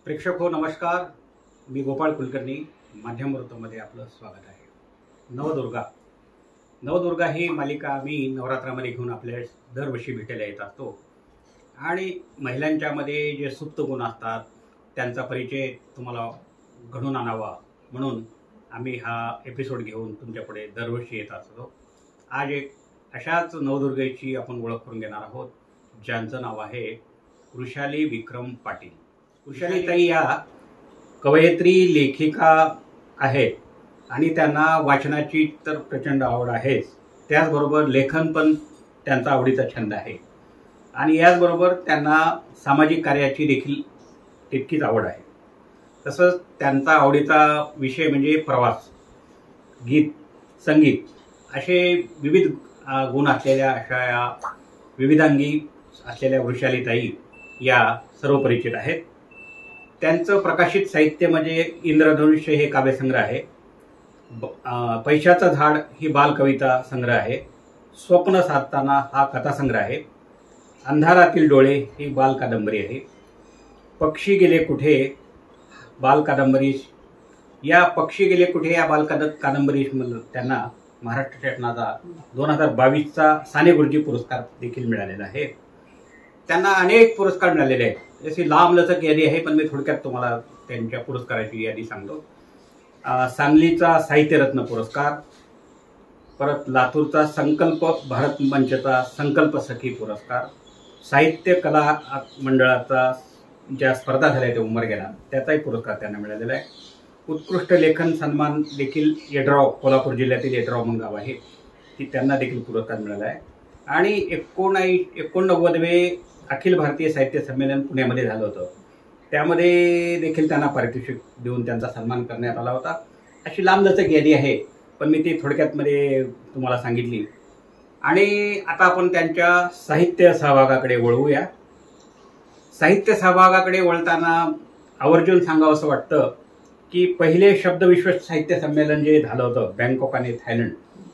प्रेक्षक हो नमस्कार, मी गोपाळ कुलकर्णी. माध्यम वृत्तमध्ये आपलं स्वागत आहे. नवदुर्गा ही मालिका आम्ही नवरात्रामध्ये घेऊन आपल्या दरवर्षी भेटायला येत असतो आणि महिलांच्यामध्ये जे सुप्त गुण असतात त्यांचा परिचय तुम्हाला घडून आणावा म्हणून आम्ही हा एपिसोड घेऊन तुमच्यापुढे दरवर्षी येत असतो. आज एक अशाच नवदुर्गेची आपण ओळख करून घेणार आहोत, ज्यांचं नाव आहे वृषाली विक्रम पाटील. वृषालीताई या कवयित्री लेखिका आहेत आणि त्यांना वाचनाची तर प्रचंड आवड आहेच, त्याचबरोबर लेखन पण त्यांचा आवडीचा छंद आहे आणि याचबरोबर त्यांना सामाजिक कार्याची देखील तितकीच आवड आहे. तसंच त्यांचा आवडीचा विषय म्हणजे प्रवास, गीत, संगीत असे विविध गुण असलेल्या अशा या विविधांगी असलेल्या वृषालीताई या सर्व परिचित आहेत. त्यांचं प्रकाशित साहित्य म्हणजे इंद्रधनुष्य हे काव्यसंग्रह आहे, पैशाचं झाड ही बालकविता संग्रह आहे, स्वप्न साधताना हा कथासंग्रह आहे, अंधारातील डोळे ही बाल कादंबरी आहे, पक्षी गेले कुठे बाल कादंबरी या बाल कादंबरीस त्यांना महाराष्ट्र शासनाचा 2022चा साने गुरुजी पुरस्कार देखील मिळालेला आहे. त्यांना अनेक पुरस्कार मिळालेले आहेत. अशी लांबलचक यादी आहे, पण मी थोडक्यात तुम्हाला त्यांच्या पुरस्काराची यादी सांगतो. सांगलीचा साहित्यरत्न पुरस्कार, परत लातूरचा संकल्प भारत मंचचा संकल्प सखी पुरस्कार, साहित्य कला मंडळाचा ज्या स्पर्धा झाल्या त्या उमरग्याला त्याचाही पुरस्कार त्यांना मिळालेला आहे. उत्कृष्ट लेखन सन्मान देखील येड्राव, कोल्हापूर जिल्ह्यातील येड्राव म्हणून गाव आहे, ती त्यांना देखील पुरस्कार मिळाला आहे. आणि 89वे अखिल भारतीय साहित्य संमेलन पुण्यामध्ये झालं होतं, त्यामध्ये देखील त्यांना पारितोषिक देऊन त्यांचा सन्मान करण्यात आला होता. अशी लांबलचक यादी आहे, पण मी ती थोडक्यातमध्ये तुम्हाला सांगितली. आणि आता आपण त्यांच्या साहित्य सहभागाकडे वळवूया. साहित्य सहभागाकडे वळताना आवर्जून सांगावं असं वाटतं की पहिले शब्दविश्व साहित्य संमेलन जे झालं होतं बँकॉक आणि थायलंड,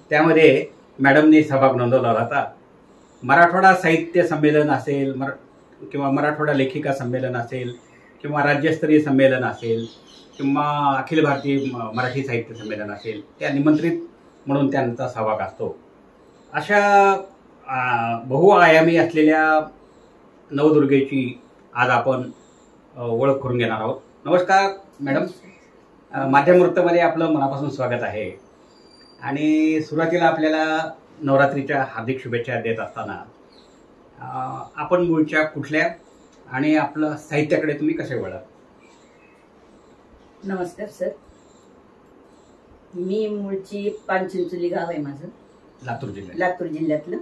त्यामध्ये मॅडमने सहभाग नोंदवला होता. मराठवाडा साहित्य संमेलन असेल किंवा मराठवाडा लेखिका संमेलन असेल किंवा राज्यस्तरीय संमेलन असेल किंवा अखिल भारतीय मराठी साहित्य संमेलन असेल, त्या निमंत्रित म्हणून त्यांचा सहभाग असतो. अशा बहुआयामी असलेल्या नवदुर्गेची आज आपण ओळख करून घेणार आहोत. नमस्कार मॅडम, माध्यम वृत्तमध्ये आपलं मनापासून स्वागत आहे. आणि सुरुवातीला आपल्याला नवरात्रीच्या हार्दिक शुभेच्छा देत असताना आपण मूळच्या कुठल्या आणि आपलं साहित्याकडे तुम्ही कसे वळाल? नमस्कार सर, मी मूळची पानचिंचोली गाव आहे माझं, लातूर जिल्ह्यातलं.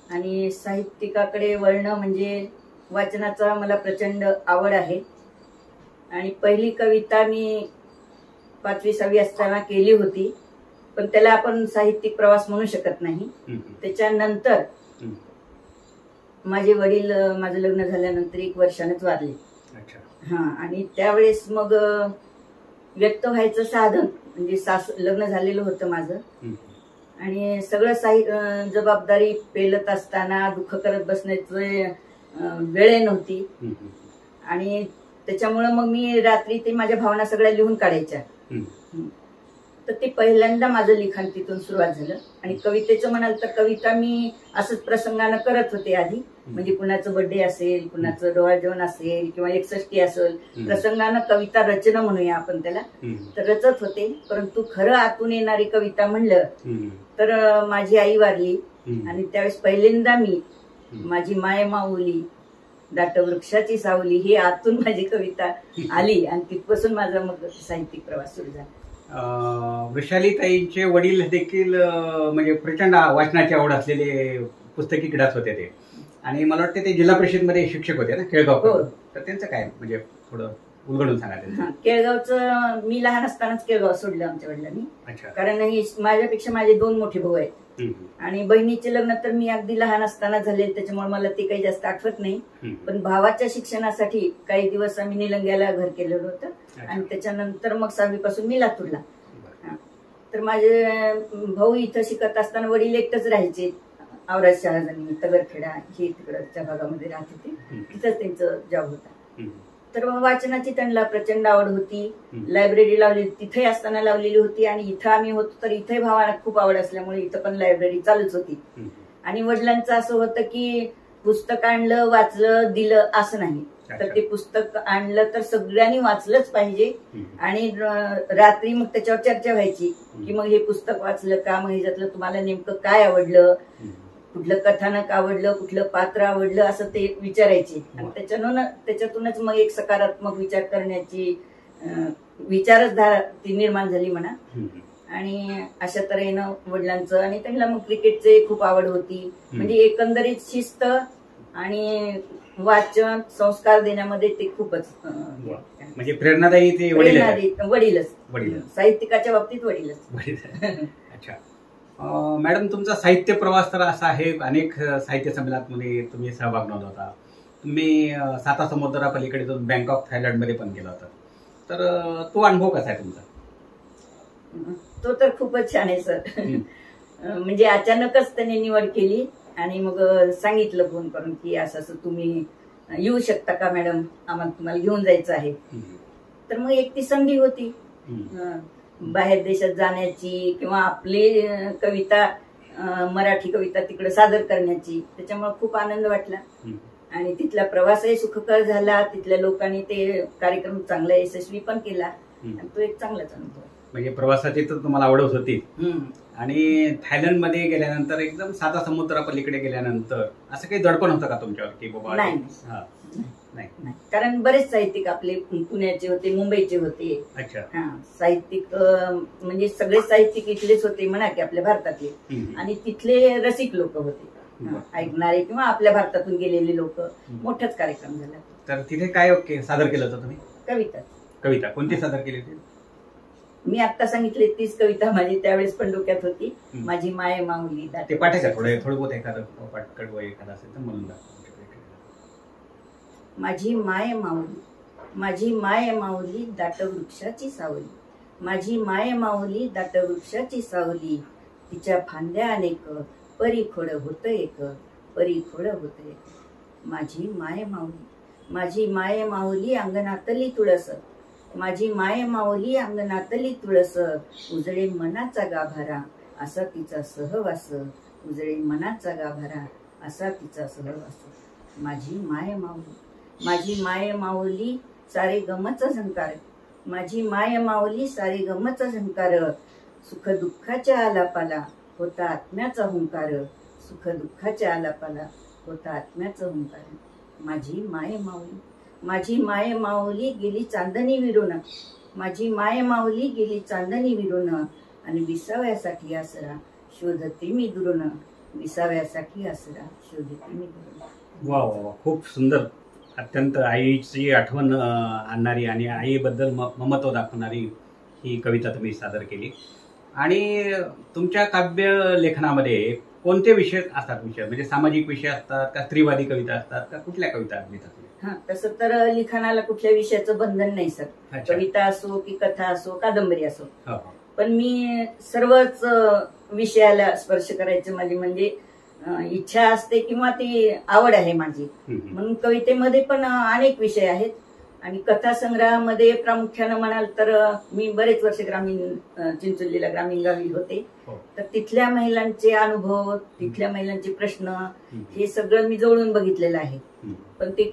आणि साहित्यिकाकडे वळणं म्हणजे वाचनाचा मला प्रचंड आवड आहे. आणि पहिली कविता मी 5वी-6वी असताना केली होती, पण त्याला आपण साहित्यिक प्रवास म्हणू शकत नाही. त्याच्यानंतर माझे वडील माझं लग्न झाल्यानंतर 1 वर्षानेच वारले. आणि त्यावेळेस मग व्यक्त व्हायचं साधन म्हणजे लग्न झालेलं होतं माझं, आणि सगळं जबाबदारी पेलत असताना दुःख करत बसण्याचं वेळ नव्हती. आणि त्याच्यामुळं मग मी रात्री ते माझ्या भावना सगळ्या लिहून काढायच्या. तर ते पहिल्यांदा माझं लिखाण तिथून सुरुवात झालं. आणि कवितेचं म्हणाल तर कविता मी असंच प्रसंगानं करत होते आधी, म्हणजे कुणाचं बर्थडे असेल, कुणाचं डोहाळजेवण असेल किंवा 61 असेल, प्रसंगानं कविता रचना म्हणूया आपण त्याला, तर रचत होते. परंतु खरं आतून येणारी कविता म्हणलं तर माझी आई वारली आणि त्यावेळेस पहिल्यांदा मी माझी माय माऊली दाट वृक्षाची सावली ही आतून माझी कविता आली आणि तिथपासून माझा मग साहित्यिक प्रवास सुरू झाला. वृषालीताईंचे वडील देखील म्हणजे प्रचंड वाचनाची आवड असलेले पुस्तकी किडाच होते ते, आणि मला वाटतं ते जिल्हा परिषदमध्ये शिक्षक होते ना, केळगाव. तर त्यांचं काय म्हणजे थोडं उलगडून सांगा. केळगावचं मी लहान असतानाच केळगाव सोडलं आमच्या वडिलांनी, कारण माझ्यापेक्षा माझे 2 मोठे भाऊ आहेत. आणि बहिणीचे लग्न तर मी अगदी लहान असताना झाले, त्याच्यामुळे मला ते काही जास्त आठवत नाही. पण भावाच्या शिक्षणासाठी काही दिवस आम्ही निलंग्याला घर केलेलं होतं आणि त्याच्यानंतर मग 6वी पासून मी लातूरला. तर माझे भाऊ इथं शिकत असताना वडील एकटच राहायचे. औराद शहाजनी, तगरखेडा हे तिकडच्या भागामध्ये राहत होते, तिथंच त्यांचं जॉब होता. तर वाचनाची त्यांना प्रचंड आवड होती. लायब्ररी लावली, तिथे असताना लावलेली होती, आणि इथं आम्ही होतो तर इथे भावाला खूप आवड असल्यामुळे इथं पण लायब्ररी चालूच होती. आणि वडिलांचं असं होतं की पुस्तक आणलं, वाचलं, दिलं असं नाही, तर ते पुस्तक आणलं तर सगळ्यांनी वाचलंच पाहिजे. आणि रात्री मग त्याच्यावर चर्चा व्हायची की मग हे पुस्तक वाचलं का, मग ह्याच्यातलं तुम्हाला नेमकं काय आवडलं, कुठलं कथानक आवडलं, कुठलं पात्र आवडलं, असं ते विचारायचे. आणि त्याच्यातूनच मग एक सकारात्मक विचार करण्याची विचारधारा ती निर्माण झाली म्हणा. आणि अशा तऱ्हेनं वडिलांचं, आणि त्यांना मग क्रिकेटचे खूप आवड होती. म्हणजे एकंदरीत शिस्त आणि वाचन संस्कार देण्यामध्ये ते खूपच म्हणजे प्रेरणादायी ते वडीलच. साहित्यिकाच्या बाबतीत वडीलच. अच्छा मॅडम, तुमचा साहित्य प्रवास तर असा आहे, अनेक साहित्य संमेलनामध्ये तुम्ही सहभाग नोंदवता. तुम्ही साता समुद्रापलीकडे बँक ऑफ थायलंडमध्ये पण गेला होता, तर तो अनुभव कसा आहे तुमचा? तो तर खूपच छान आहे सर. म्हणजे अचानकच त्यांनी निवड केली आणि मग सांगितलं फोन करून की असं असं तुम्ही येऊ शकता का मॅडम, आम्हाला तुम्हाला घेऊन जायचं आहे. तर मग एक ती संधी होती बाहेर देशात जाण्याची, किंवा आपली कविता, मराठी कविता तिकडे सादर करण्याची. त्याच्यामुळे खूप आनंद वाटला आणि तिथला प्रवासही सुखकर झाला. तिथल्या लोकांनी ते कार्यक्रम चांगला यशस्वी पण केला आणि तो एक चांगलाच अनुभव. म्हणजे प्रवासाची तर तुम्हाला आवडच होती. आणि थायलंडमध्ये गेल्यानंतर एकदम साता समुद्रापलीकडे गेल्यानंतर असं काही दडपण होतं का तुमच्यावर की बाबा? नाही, कारण बरेच साहित्यिक आपले पुण्याचे होते, मुंबईचे होते. अच्छा. साहित्यिक म्हणजे सगळे साहित्यिक इथलेच होते म्हणा की आपल्या भारतातले, आणि तिथले रसिक लोक होते, ऐकणारे किंवा आपल्या भारतातून गेलेले लोक. मोठाच कार्यक्रम झाला. तर तिथे काय सादर केलं होतं तुम्ही? कविता कोणती सादर केली होती? मी आता सांगितले तीच कविता माझी त्यावेळेस पण डोक्यात होती. माझी माय माऊली. ते पाठे का थोडं बहुत एखादं कडवं एखादं असेल तर म्हणून माझी माय माऊली, माझी माय माऊली दाट वृक्षाची सावली, माझी माय माऊली दाट वृक्षाची सावली, तिच्या फांद्या अनेक परी खोड होत एक, परी खोड होत एक. माझी माय माऊली, माझी माय माऊली अंगणातली तुळस, माझी माय माऊली अंगणातली तुळस, उजळे मनाचा गाभारा असा तिचा सहवास, उजळे मनाचा गाभारा असा तिचा सहवास. माझी माय माऊली, माझी माय माऊली सारे गमचा झंकार, माझी माय माऊली सारे गमचा झंकार, सुख दुःखाच्या आलापाला होता आत्म्याचा हुंकार, सुख दुःखाच्या आलापाला होता आत्म्याचा हुंकार. माझी माय माऊली, माझी माय माऊली गेली चांदणी विरून, माझी माय माऊली गेली चांदणी विरून, आणि विसाव्यासाठी आसरा शोधते मी दुरून, विसाव्यासाठी आसरा शोधते मी दुरून. वा वा, खूप सुंदर. अत्यंत आईची आठवण आणणारी आणि आईबद्दल ममत्व दाखवणारी ही कविता तुम्ही सादर केली. आणि तुमच्या काव्य लेखनामध्ये कोणते विषय असतात? विषय म्हणजे सामाजिक विषय असतात का, स्त्रीवादी कविता असतात का, कुठल्या कविता लिहितात? तसं तर लिखाणाला कुठल्या विषयाचं बंधन नाही सर. कविता असो की कथा असो, कादंबरी असो, पण मी सर्वच विषयाला स्पर्श करायचं माझी म्हणजे इच्छा असते किंवा ती आवड आहे माझी. म्हणून कवितेमध्ये पण अनेक विषय आहेत. आणि कथा संग्रहामध्ये प्रामुख्यानं म्हणाल तर मी बरेच वर्ष चिंचोलीला ग्रामीण गावी होते, तर तिथल्या महिलांचे अनुभव, तिथल्या महिलांचे प्रश्न हे सगळं मी जवळून बघितलेलं आहे. पण ते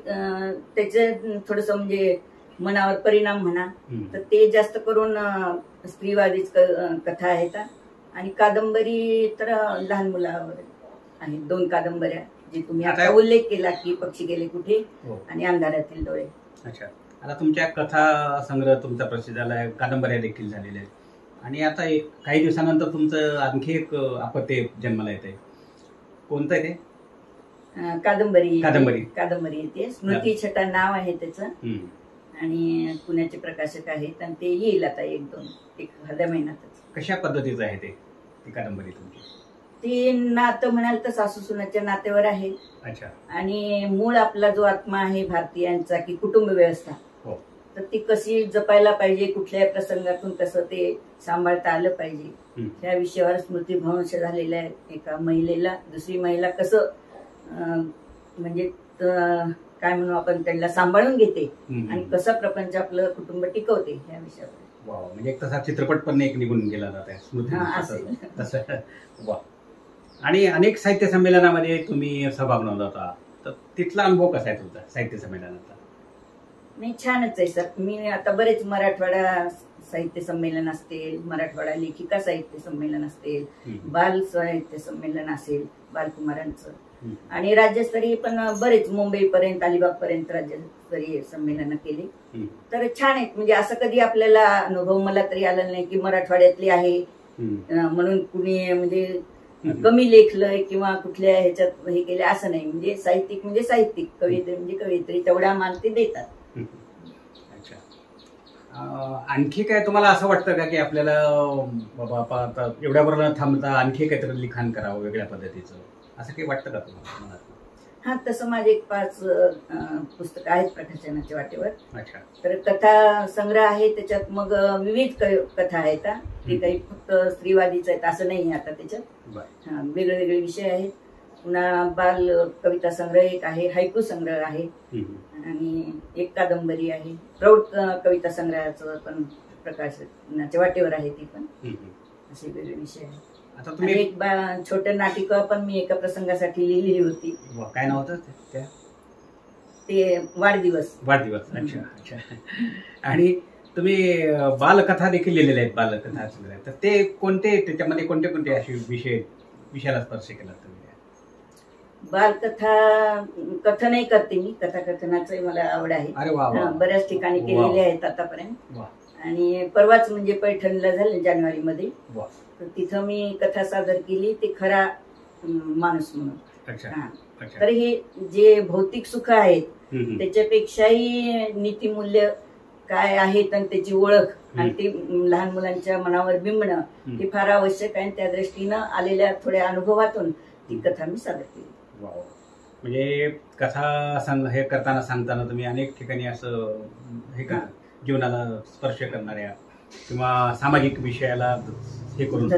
त्याचे थोडस म्हणजे मनावर परिणाम म्हणा तर ते जास्त करून स्त्रीवादीच कथा आहेत. आणि कादंबरी तर लहान मुलावर आहेत. 2 कादंबऱ्या जे तुम्ही आता उल्लेख केला की पक्षी गेले कुठे आणि अंधारातील डोळे. अच्छा. आता तुमच्या कथा संग्रह तुमचा प्रसिद्ध झालाय, कादंबऱ्या देखील झालेल्या आहेत. आणि आता काही दिवसानंतर तुमचं आणखी एक अपत्य जन्माला येते. कोणतं आहे ते? कादंबरी येते. स्मृती छटा नाव आहे त्याचं. आणि पुण्याचे प्रकाशक आहेत आणि ते येईल आता 1-2 महिन्यातच. कशा पद्धतीचं आहे ते कादंबरी तुमची? ते नातं म्हणाल तर सासू सुनाच्या नात्यावर आहे. अच्छा. आणि मूळ आपला जो आत्मा आहे भारतीयांचा की कुटुंब व्यवस्था, तर ती कशी जपायला पाहिजे, कुठल्याही प्रसंगातून कसं ते सांभाळता आलं पाहिजे, त्या विषयावर स्मृतीभ्रंश झालेल्या एका महिलेला दुसरी महिला कसं म्हणजे काय म्हणून आपण त्यांना सांभाळून घेते आणि कसं प्रपंच आपलं कुटुंब टिकवते ह्या विषयावर. वा, म्हणजे एक तसा चित्रपट पण एक निघून गेला जात स्मृती तसं. वा. आणि अनेक साहित्य संमेलनामध्ये तुम्ही सहभाग नोंदवता, तर तिथला अनुभव कसा आहे तुमचा साहित्य संमेलनाचा? नाही, छानच आहे सर. मी आता बरेच मराठवाडा साहित्य संमेलन असतील, मराठवाडा लेखिका साहित्य संमेलन असतील, बाल साहित्य संमेलन असेल बालकुमारांचं, आणि राज्यस्तरीय पण बरेच मुंबईपर्यंत अलिबागपर्यंत राज्यस्तरीय संमेलन केली. तर छान आहेत. म्हणजे असं कधी आपल्याला अनुभव मला तरी आला नाही की मराठवाड्यातली आहे म्हणून कुणी म्हणजे कमी लेखलंय किंवा कुठल्या ह्याच्यात हे केलं असं नाही. म्हणजे साहित्यिक म्हणजे साहित्यिक, कवित्री म्हणजे कवित्री, तेवढा मान ते देतात. आणखी काय तुम्हाला असं वाटतं का की आपल्याला बाबा आता एवढ्यावर न थांबता आणखी काहीतरी लिखाण करावं वेगळ्या पद्धतीचं, असं काही वाटतं का तुम्हाला? हा, तसं माझे 5 पुस्तकं आहेत प्रकाशनाच्या वाटेवर. अच्छा. तर कथा संग्रह आहे, त्याच्यात मग विविध कथा आहेत. ते काही फक्त स्त्रीवादीच आहेत असं नाही आता त्याच्यात. वेगळे वेगळे विषय आहेत. पुन्हा बाल कविता संग्रह एक आहे, हायकू संग्रह आहे, आणि एक कादंबरी आहे. प्रौढ कविता संग्रहाचं पण प्रकाशनाच्या वाटेवर आहे ती पण. असे वेगळे विषय आहेत. आता तुम्ही एक छोटं नाटिका पण मी एका प्रसंगासाठी लिहिलेली होती. काय नाव होतं ते? वाढदिवस. अच्छा अच्छा. आणि तुम्ही बालकथा देखील लिहिलेल्या आहेत, बालकथा संग्रह. तर ते कोणते, त्याच्यामध्ये कोणते कोणते असे विषयाला स्पर्श केला तुम्ही? बालकथा कथनही करते मी, कथा कथनाची मला आवड आहे. अरे वा. बऱ्याच ठिकाणी केलेले आहेत आतापर्यंत. आणि परवाच म्हणजे पैठणला झालं जानेवारीमध्ये, तर तिथं मी कथा सादर केली, ते खरा माणूस म्हणून. तर हे जे भौतिक सुख आहेत त्याच्यापेक्षाही नीतिमूल्य काय आहेत आणि त्याची ओळख आणि ते लहान मुलांच्या मनावर बिंबणं हे फार आवश्यक आहे. त्या दृष्टीनं आलेल्या थोड्या अनुभवातून ती कथा मी सादर केली. म्हणजे कथा हे करताना सांगताना तुम्ही अनेक ठिकाणी असं हे जीवनाला स्पर्श करणाऱ्या किंवा सामाजिक विषयाला हे करून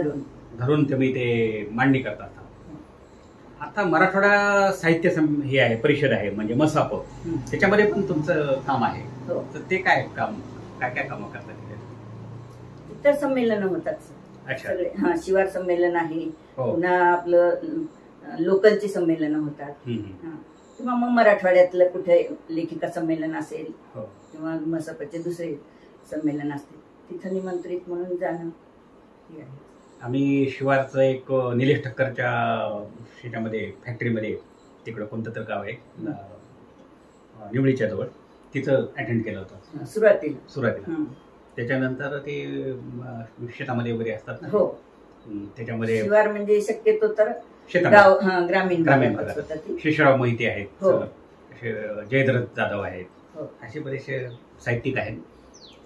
धरून तुम्ही ते मांडणी करतात. आता मराठवाडा साहित्य हे आहे, परिषद आहे म्हणजे मसाप, त्याच्यामध्ये पण तुमचं काम आहे. तर ते काय काम, काय काय कामं करतात? इतर संमेलन होतात सगळे. हा, शिवार संमेलन आहे, पुन्हा आपलं लोकलची संमेलन होतात, किंवा मग मराठवाड्यातलं कुठे लेखिका संमेलन असेल किंवा मसापचे दुसरे संमेलन असतील, तिथं निमंत्रित म्हणून जाणं. आम्ही शिवारचं एक निलेश ठक्करच्या शेतामध्ये फॅक्टरीमध्ये, तिकडं कोणतं तर गाव आहे निवळीच्या जवळ, तिथं अटेंड केलं होतं सुरुवातीला. त्याच्यानंतर ते शेतामध्ये वगैरे असतात ना, त्याच्यामध्ये शिवार म्हणजे शक्यतो तर ग्रामीण भागात. शेषराव मोहिते आहेत, जयद्रथ जाधव आहेत, असे बरेचसे साहित्यिक आहेत.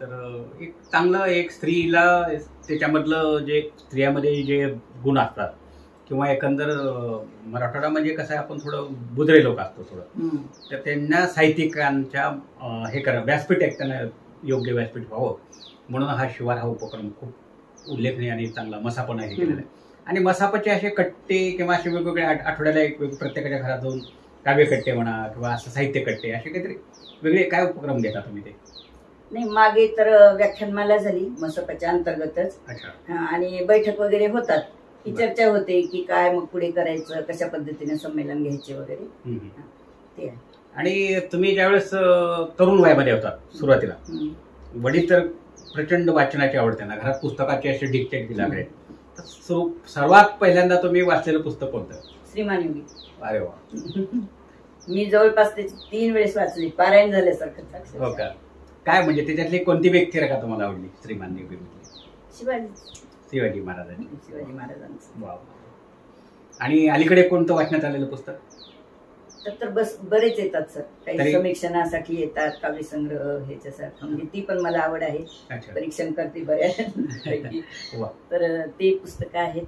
तर एक चांगलं, एक स्त्रीला त्याच्यामधलं जे स्त्रियामध्ये जे गुण असतात, किंवा एकंदर मराठवाडा म्हणजे कसं आहे, आपण थोडं बुजरे लोक असतो थोडं, तर त्यांना साहित्यिकांच्या हे करा, व्यासपीठ एक त्यांना योग्य व्यासपीठ व्हावं म्हणून हा शिवार हा उपक्रम खूप उल्लेखनीय आणि चांगला मसापण हे केलेला आहे. आणि मसापचे असे कट्टे किंवा असे वेगवेगळे आठवड्याला एक प्रत्येकाच्या घरात जाऊन काव्य कट्टे म्हणा किंवा असं साहित्य कट्टे, असे काहीतरी वेगळे काय उपक्रम घेता तुम्ही? ते नाही, मागे तर व्याख्यानमाला झाली मसापाच्या अंतर्गतच, आणि बैठक वगैरे होतात, ही चर्चा होते की काय मग पुढे करायचं, कशा पद्धतीने संमेलन घ्यायचे वगैरे ते. आणि तुम्ही ज्यावेळेस तरुण वयामध्ये होतात सुरुवातीला, वडील तर प्रचंड वाचनाची आवड, त्यांना घरात पुस्तकाची असे डिक्टेट दिला आहे, तर सर्वात पहिल्यांदा तुम्ही वाचलेलं पुस्तक कोणतं? श्रीमान योगी. अरे वा. मी जवळपास त्याची 3 वेळेस वाचली, पारायण झाल्यासारखं. हो का? काय म्हणजे त्याच्यातली कोणती व्यक्तिरेखा तुम्हाला आवडली श्रीमान योगी? शिवाजी महाराजांचं. वा. आणि अलीकडे कोणतं वाचण्यात आलेलं पुस्तक? तर बरेच येतात सर, काही समीक्षणासाठी येतात, काव्यसंग्रह ह्याच्यासारखं, म्हणजे ती पण मला आवड आहे, परीक्षण करते बऱ्यापैकी. तर ते पुस्तकं आहेत.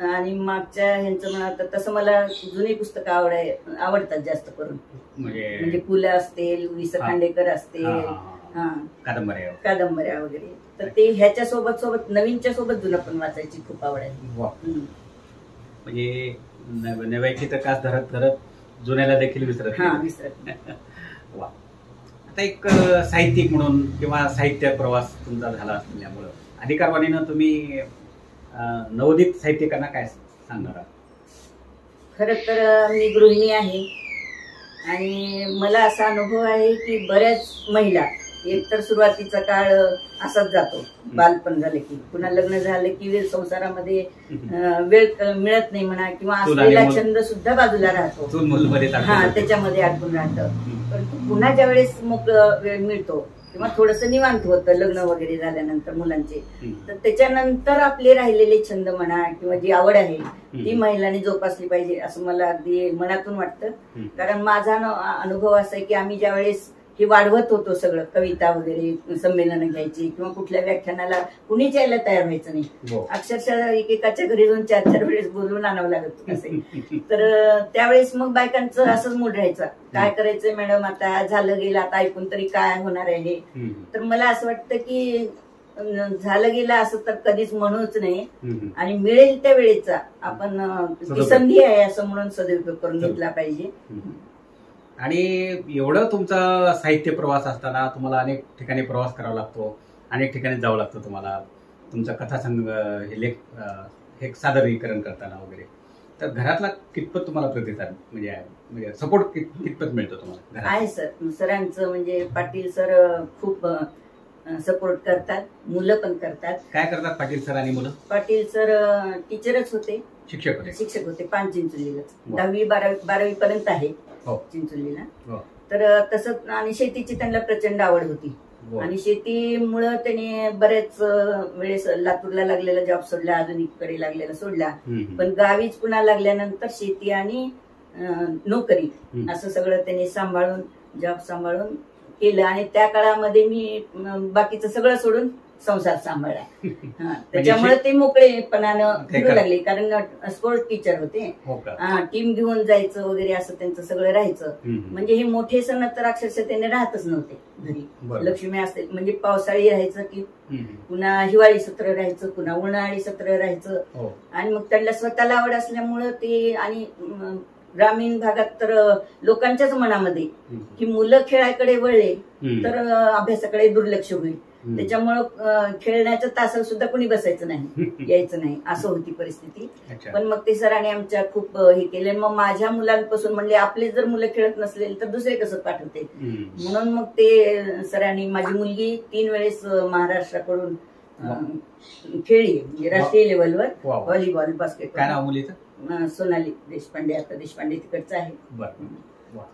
आणि मागच्या ह्यांचं म्हणा तर तसं मला जुनी पुस्तकं आवडतात जास्त करून, म्हणजे पु ल असतील, वि स खांडेकर असतील, कादंबऱ्या वगैरे. तर ते ह्याच्या सोबत नवीनच्या सोबत जुनं पण वाचायची खूप आवड आहे. म्हणजे नव्याची तर कास धरत जुन्याला देखील विसरत हा नाही. विसरत नाही. वा. आता एक साहित्यिक म्हणून किंवा साहित्य प्रवास तुमचा झाला असल्यामुळं अधिकारवाणीनं तुम्ही नवोदित साहित्यिकांना काय सांगणार आहात? खरं तर मी गृहिणी आहे आणि मला असा अनुभव आहे की बऱ्याच महिला एकतर सुरुवातीचा काळ असाच जातो, बालपण झाले की पुन्हा लग्न झालं की संसारामध्ये वेळ मिळत नाही म्हणा, किंवा असलेला छंद सुद्धा बाजूला राहतो, हा त्याच्यामध्ये अडकून राहतं. परंतु पुन्हा ज्या वेळेस मोकळं वेळ मिळतो किंवा थोडस निवांत होतं लग्न वगैरे झाल्यानंतर मुलांचे, तर त्याच्यानंतर आपले राहिलेले छंद म्हणा किंवा जी आवड आहे ती महिलांनी जोपासली पाहिजे असं मला अगदी मनातून वाटतं. कारण माझा अनुभव असा आहे की आम्ही ज्या वेळेस हे वाढवत होतो सगळं, कविता वगैरे संमेलनं घ्यायची किंवा कुठल्या व्याख्यानाला कुणीच यायला तयार व्हायचं नाही, अक्षरशः एकेकाच्या घरी जाऊन 4-4 वेळेस बोलवून आणावं लागत असे. तर त्यावेळेस मग बायकांचं असंच मूड राहायचं, काय करायचंय मॅडम, आता झालं गेलं, आता ऐकून तरी काय होणार आहे. तर मला असं वाटतं की झालं गेलं असं तर कधीच म्हणूच नाही, आणि मिळेल त्या वेळेचा आपण ती संधी आहे असं म्हणून सदुपयोग करून घेतला पाहिजे. आणि एवढं तुमचा साहित्य प्रवास असताना तुम्हाला अनेक ठिकाणी प्रवास करावा लागतो, अनेक ठिकाणी जावं लागतं तुम्हाला, तुमचा कथासंग हे लेख हे सादरीकरण करताना वगैरे, तर घरातला कितपत तुम्हाला प्रतिसाद म्हणजे सपोर्ट कितपत मिळतो तुम्हाला? आहे सर, सरांचं म्हणजे पाटील सर खूप सपोर्ट करतात, मुलं पण करतात. काय करतात पाटील सर आणि मुलं? पाटील सर टीचरच होते, शिक्षक होते 5 चिंचोलीला, 10वी-12वी पर्यंत आहे चिंचोलीला. तर तसंच, आणि शेतीची त्यांना प्रचंड आवड होती, आणि शेतीमुळं त्यांनी बरेच वेळेस लातूरला लागलेला जॉब सोडला, अजून इकडे लागलेला सोडला, पण गावीच पुन्हा लागल्यानंतर शेती आणि नोकरी असं सगळं त्यांनी सांभाळून, जॉब सांभाळून केलं. आणि त्या काळामध्ये मी बाकीचं सगळं सोडून संसार सांभाळला, त्याच्यामुळे ते मोकळेपणानं फिरू लागले. कारण स्पोर्ट्स टीचर होते, टीम घेऊन जायचं वगैरे असं त्यांचं सगळं राहायचं. म्हणजे हे मोठे सण तर अक्षरशः त्यांनी राहतच नव्हते घरी. लक्ष्मी असते म्हणजे पावसाळी राहायचं की पुन्हा हिवाळी सत्र राहायचं, पुन्हा उन्हाळी सत्र राहायचं. आणि मग त्यांना स्वतःला आवड असल्यामुळं ते, आणि ग्रामीण भागात तर लोकांच्याच मनामध्ये की मुलं खेळाकडे वळले तर अभ्यासाकडे दुर्लक्ष होईल, त्याच्यामुळं खेळण्याच्या तासाला सुद्धा कोणी बसायचं नाही, यायचं नाही, असं होती परिस्थिती. पण मग ते सरांनी आमच्या खूप हे केले. मग माझ्या मुलांपासून म्हणले, आपले जर मुलं खेळत नसले तर दुसरे कसं पाठवते, म्हणून मग ते सरांनी, माझी मुलगी 3 वेळेस महाराष्ट्राकडून खेळली, म्हणजे राष्ट्रीय लेवलवर व्हॉलीबॉल, बास्केटबॉल. काय नाव मुलीचं? सोनाली देशपांडे, आता देशपांडे तिकडचं आहे.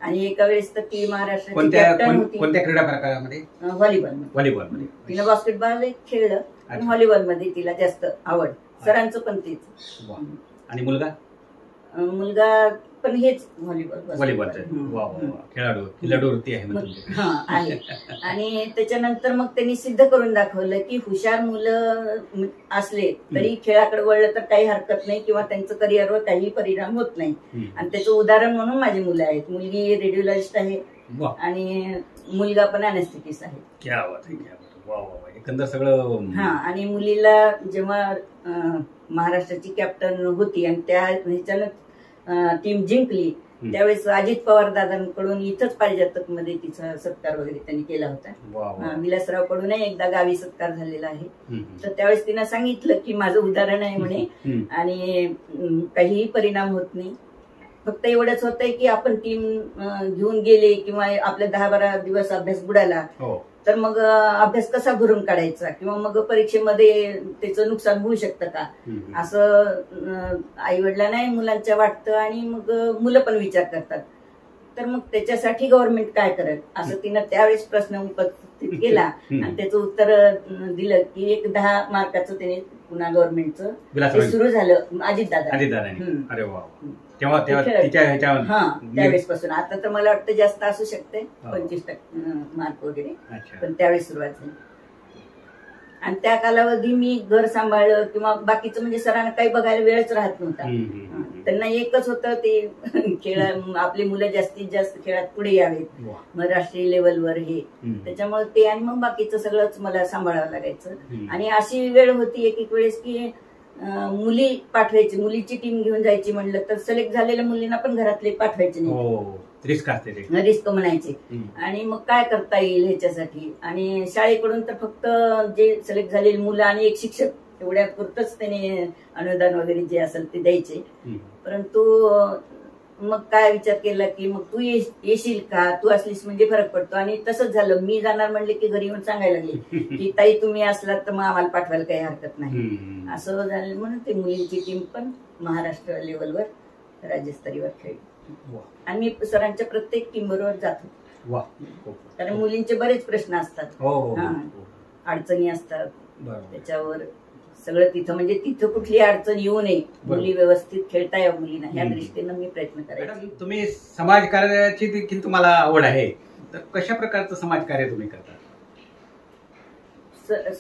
आणि एका वेळेस तर ती महाराष्ट्राची कॅप्टन होती. कोणत्या क्रीडा प्रकारामध्ये? व्हॉलीबॉलमध्ये. तिनं बास्केटबॉल खेळलं, पण व्हॉलीबॉलमध्ये तिला जास्त आवड, सरांचं पण तेच. आणि मुलगा पण हेच व्हॉलीबॉल खेळाडूवरती आहे. आणि त्याच्यानंतर मग त्यांनी सिद्ध करून दाखवलं की हुशार मुलं असले तरी खेळाकडे वळलं तर काही हरकत नाही, किंवा त्यांचं करिअरवर काही परिणाम होत नाही. आणि त्याचं उदाहरण म्हणून माझी मुलं आहेत. मुलगी रेडिओलॉजिस्ट आहे आणि मुलगा पण अनेस्थेटिस्ट आहे. एकंदर सगळं. आणि मुलीला जेव्हा महाराष्ट्राची कॅप्टन होती आणि त्या ह्याच्यानं टीम जिंकली, त्यावेळेस अजित पवार दादांकडून इथंच पारिजातक मध्ये तिचा सत्कार वगैरे त्यांनी केला होता. विलासराव कडूनही एकदा गावी सत्कार झालेला आहे. तर त्यावेळेस तिनं सांगितलं की माझं उदाहरण आहे म्हणे, आणि काहीही परिणाम होत नाही, फक्त एवढंच होतंय की आपण टीम घेऊन गेले किंवा आपल्या 10-12 दिवस अभ्यास बुडाला तर मग अभ्यास कसा भरून काढायचा, किंवा मग परीक्षेमध्ये त्याचं नुकसान होऊ शकतं का, असं आई वडिलांनाही मुलांच्या वाटतं, आणि मग मुलं पण विचार करतात. तर मग त्याच्यासाठी गव्हर्नमेंट काय करेल असं तिनं त्यावेळेस प्रश्न उपस्थित केला, आणि त्याचं उत्तर दिलं की एक 10 मार्काचं त्याने पुन्हा गव्हर्नमेंटचं सुरू झालं अजितदादा. त्यावेळेस पासून. आता तर मला वाटतं जास्त असू शकते, 25% मार्क वगैरे, पण त्यावेळेस सुरुवात झाली. आणि त्या कालावधी मी घर सांभाळलं किंवा बाकीचं, म्हणजे सरांना काही बघायला वेळच राहत नव्हता. त्यांना एकच होतं ते खेळ, आपली मुलं जास्तीत जास्त खेळात पुढे यावेत, मग राष्ट्रीय लेवलवर हे, त्याच्यामुळे ते, आणि मग बाकीचं सगळंच मला सांभाळावं लागायचं. आणि अशी वेळ होती एक वेळेस की मुली पाठवायची, मुलीची टीम घेऊन जायची म्हणलं तर सिलेक्ट झालेल्या मुलींना पण घरातले पाठवायचे नाही, रिस्क असते ते, रिस्क म्हणायचे. आणि मग काय करता येईल ह्याच्यासाठी, आणि शाळेकडून तर फक्त जे सिलेक्ट झालेली मुलं आणि एक शिक्षक एवढ्या पुरतच त्याने अनुदान वगैरे जे असेल ते द्यायचे. परंतु मग काय विचार केला की मग तू येशील का, तू असलीस म्हणजे फरक पडतो. आणि तसंच झालं, मी जाणार म्हणले की घरी येऊन सांगायला लागले की ताई तुम्ही असलात तर मग आम्हाला पाठवायला काही हरकत नाही. असं झालं म्हणून ते मुलींची टीम पण महाराष्ट्र लेवलवर राज्यस्तरीयवर खेळली. आणि मी सरांच्या प्रत्येक टीम बरोबर जातो, कारण मुलींचे बरेच प्रश्न असतात, अडचणी असतात, त्याच्यावर सगळं तिथं म्हणजे तिथं कुठली अडचण येऊ नये, मुली व्यवस्थित खेळता यावं मुलींना, या दृष्टीनं मी प्रयत्न करायचे. तुम्ही समाजकार्याची देखील तुम्हाला आवड आहे, तर कशा प्रकारचं समाजकार्य तुम्ही करता?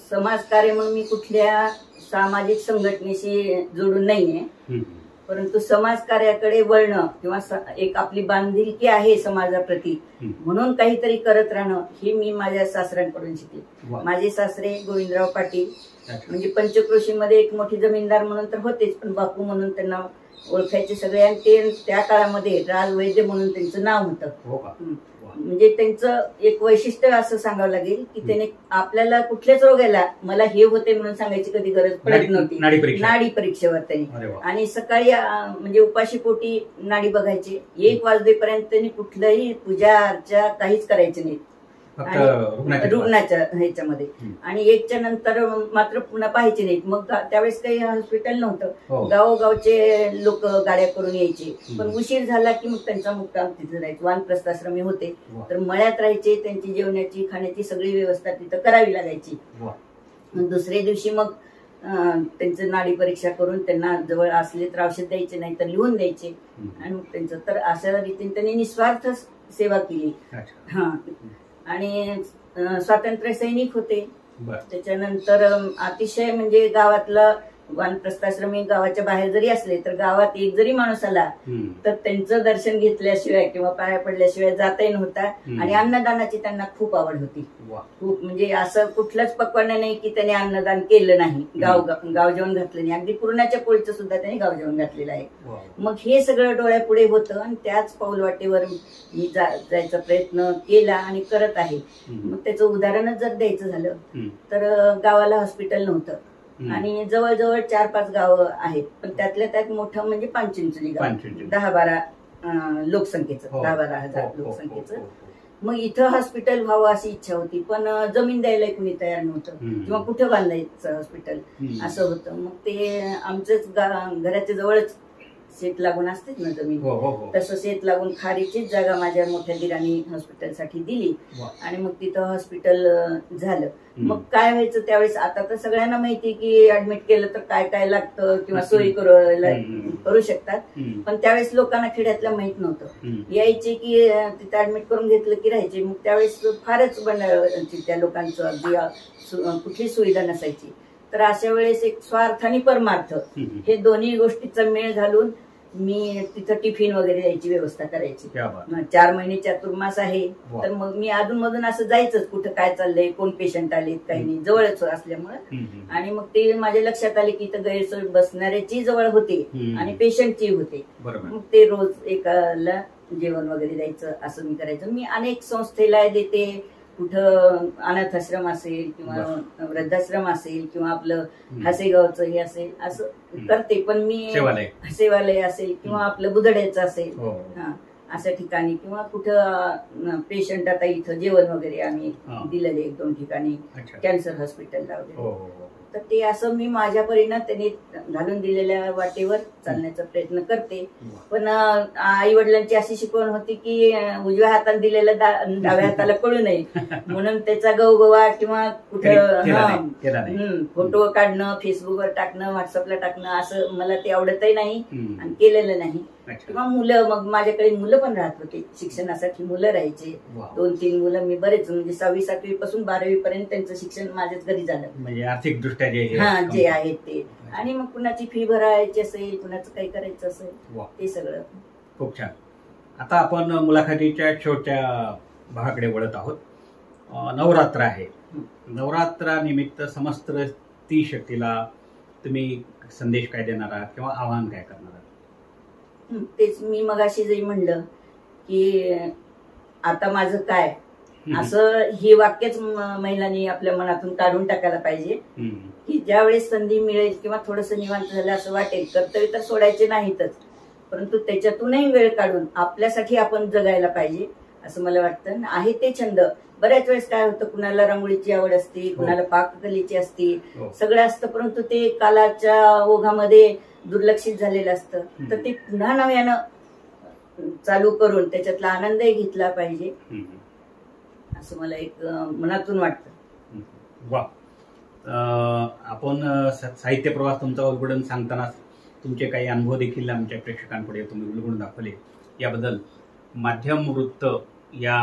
समाजकार्य म्हणून मी कुठल्या सामाजिक संघटनेशी जोडून नाहीये, परंतु समाजकार्याकडे वळणं किंवा एक आपली बांधिलकी आहे समाजाप्रती म्हणून काहीतरी करत राहणं, हे मी माझ्या सासऱ्यांकडून शिकले. माझे सासरे गोविंदराव पाटील म्हणजे पंचक्रोशीमध्ये एक मोठी जमीनदार म्हणून तर होतेच, पण बापू म्हणून त्यांना ओळखायचे सगळे. आणि ते त्या काळामध्ये राजवैद्य म्हणून त्यांचं नाव होतं. म्हणजे त्यांचं एक वैशिष्ट्य असं सांगावं लागेल की त्याने आपल्याला कुठल्याच रोगाला मला हे होते म्हणून सांगायची कधी गरज पडत नव्हती, नाडी परीक्षेवर त्यांनी. आणि सकाळी म्हणजे उपाशी पोटी नाडी बघायची, 1 वाजेपर्यंत त्यांनी कुठलंही पूजा अर्चा काहीच करायचे नाही रुग्णाच्या ह्याच्यामध्ये. आणि 1च्या नंतर मात्र पुन्हा पाहायचे नाहीत. मग त्यावेळेस काही हॉस्पिटल नव्हतं, गावोगावचे लोक गाड्या करून यायचे, पण उशीर झाला की मग त्यांचा मुक्काम तिथे जायचं. वानप्रस्थाश्रमी होते तर मळ्यात राहायचे, त्यांची जेवणाची खाण्याची सगळी व्यवस्था तिथं करावी लागायची. दुसऱ्या दिवशी मग त्यांचं नाडी परीक्षा करून त्यांना जवळ असले तर औषध द्यायचे, नाही तर लिहून द्यायचे. आणि मग त्यांचं तर अशा रीतीने त्यांनी निस्वार्थ सेवा केली. आणि स्वातंत्र्य सैनिक होते. त्याच्यानंतर अतिशय म्हणजे गावातला वानप्रस्थाश्रमी गावाच्या बाहेर जरी असले तर गावात एक जरी माणूस आला तर त्यांचं दर्शन घेतल्याशिवाय किंवा पाया पडल्याशिवाय जाताही नव्हता. आणि अन्नदानाची त्यांना खूप आवड होती, खूप. म्हणजे असं कुठलंच पक्वान नाही की त्याने अन्नदान केलं नाही, गाव जेवण घातलं नाही. अगदी पूर्णाच्या पोळीचं सुद्धा त्याने गाव जेवण घातलेलं आहे. मग हे सगळं डोळ्यापुढे होतं आणि त्याच पाऊलवाटेवर मी जायचा प्रयत्न केला आणि करत आहे. मग त्याचं उदाहरणच जर द्यायचं झालं तर गावाला हॉस्पिटल नव्हतं आणि जवळजवळ 4-5 गावं आहेत, पण त्यातल्या त्यात मोठं म्हणजे पानचिंचोली गाव, 10-12 लोकसंख्येचं, 10-12,000 लोकसंख्येचं. मग इथं हॉस्पिटल व्हावं अशी इच्छा होती, पण जमीन द्यायला कुणी तयार नव्हतं किंवा कुठं बांधायचं हॉस्पिटल असं होतं. मग ते आमचंच घराच्या जवळच शेत लागून असतेच ना जमीन, तसं शेत लागून खारीचीच जागा माझ्या मोठ्या दिरांनी हॉस्पिटलसाठी दिली. आणि मग तिथं हॉस्पिटल झालं. मग काय व्हायचं त्यावेळेस, आता तर सगळ्यांना माहिती की ऍडमिट केलं तर काय काय लागतं किंवा सोयी करू शकतात, पण त्यावेळेस लोकांना खेड्यातल्या माहित नव्हतं. यायचे की तिथं ऍडमिट करून घेतलं की राहायचे. मग त्यावेळेस फारच त्या लोकांचं अगदी कुठली सुविधा नसायची. तर अशा वेळेस एक स्वार्थ आणि परमार्थ हे दोन्ही गोष्टीचा मेळ घालून मी तिथं टिफिन वगैरे द्यायची व्यवस्था करायची. 4 महिने चातुर्मास आहे, तर मग मी अधून मधून असं जायचंच, कुठं काय चाललंय, कोण पेशंट आलेत काही नाही, जवळच असल्यामुळं. आणि मग ते माझ्या लक्षात आले की इथं गैरसोय बसणाऱ्याची जवळ होते आणि पेशंटची होते. मग ते रोज एकाला जेवण वगैरे द्यायचं, असं मी करायचं. मी अनेक संस्थेला देते, कुठं अनाथाश्रम असेल किंवा वृद्धाश्रम असेल किंवा आपलं हासेगावचं हे असेल असं करते. पण मी सेवालय असेल किंवा आपलं बुधड्याचं असेल अशा ठिकाणी, किंवा कुठं पेशंट आता इथं जेवण वगैरे आम्ही दिलेले 1-2 ठिकाणी, कॅन्सर हॉस्पिटलला वगैरे. तर ते असं मी माझ्या परीनं त्यांनी घालून दिलेल्या वाटेवर चालण्याचा प्रयत्न करते. पण आई वडिलांची अशी शिकवण होती की उजव्या हाताने दिलेलं डाव्या हाताला कळू नये, म्हणून त्याचा गवगवा किंवा कुठं फोटो काढणं, फेसबुकवर टाकणं, व्हॉट्सअपला टाकणं असं मला ते आवडतही नाही आणि केलेलं नाही. किंवा मुलं, मग माझ्याकडे मुलं पण राहत होते शिक्षणासाठी, मुलं राहायचे 2-3 मुलं. मी बरेच म्हणजे 6वी-7वी पासून 12वी पर्यंत त्यांचं शिक्षण माझ्याच घरी झालं, म्हणजे आर्थिक दृष्ट्या जे आहेत ते. आणि मग कुणाची फी भरायची असेल, कुणाचं काही करायचं असेल, ते सगळं. खूप छान. आता आपण मुलाखतीच्या शेवटच्या भागाकडे वळत आहोत. नवरात्र आहे, नवरात्रानिमित्त समस्त स्त्री शक्तीला तुम्ही संदेश काय देणार आहात किंवा आवाहन काय करणार आहात? तेच मी मगाशी जरी म्हणलं की आता माझं काय, असं ही वाक्यच महिलांनी आपल्या मनातून काढून टाकायला पाहिजे की ज्यावेळेस संधी मिळेल किंवा थोडंसं निवांत झालं असं वाटेल, कर्तव्य तर सोडायचे नाहीतच, परंतु त्याच्यातूनही वेळ काढून आपल्यासाठी आपण जगायला पाहिजे असं मला वाटतं. आहे ते छंद, बऱ्याच वेळेस काय होतं, कुणाला रांगोळीची आवड असते, कुणाला पाककलेची असते, सगळं असतं, परंतु ते कालाच्या ओघामध्ये दुर्लक्षित झालेलं असतं. तर ते पुन्हा नव्यानं चालू करून त्याच्यातला आनंदही घेतला पाहिजे असं मला एक मनातून वाटतं. वा, आपण साहित्य प्रवास तुमचा उलगडून सांगताना तुमचे काही अनुभव देखील आमच्या प्रेक्षकांपुढे तुम्ही उलगडून दाखवले, याबद्दल माध्यम वृत्त या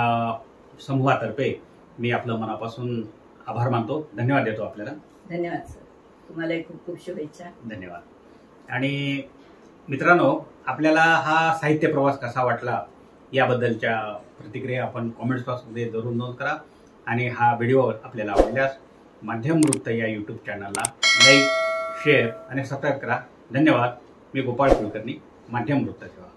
समूहातर्फे मी आपलं मनापासून आभार मानतो. धन्यवाद देतो आपल्याला. धन्यवाद सर, तुम्हालाही खूप खूप शुभेच्छा. धन्यवाद. आणि मित्रांनो, आपल्याला हा साहित्य प्रवास कसा वाटला याबद्दलच्या प्रतिक्रिया आपण कॉमेंट्स बॉक्समध्ये जरूर नोंद करा. आणि हा व्हिडिओ आपल्याला आवडल्यास माध्यम वृत्त या यूट्यूब चॅनलला लाईक, शेअर आणि सबस्क्राईब करा. धन्यवाद. मी गोपाळ कुलकर्णी, माध्यम वृत्त सेवा.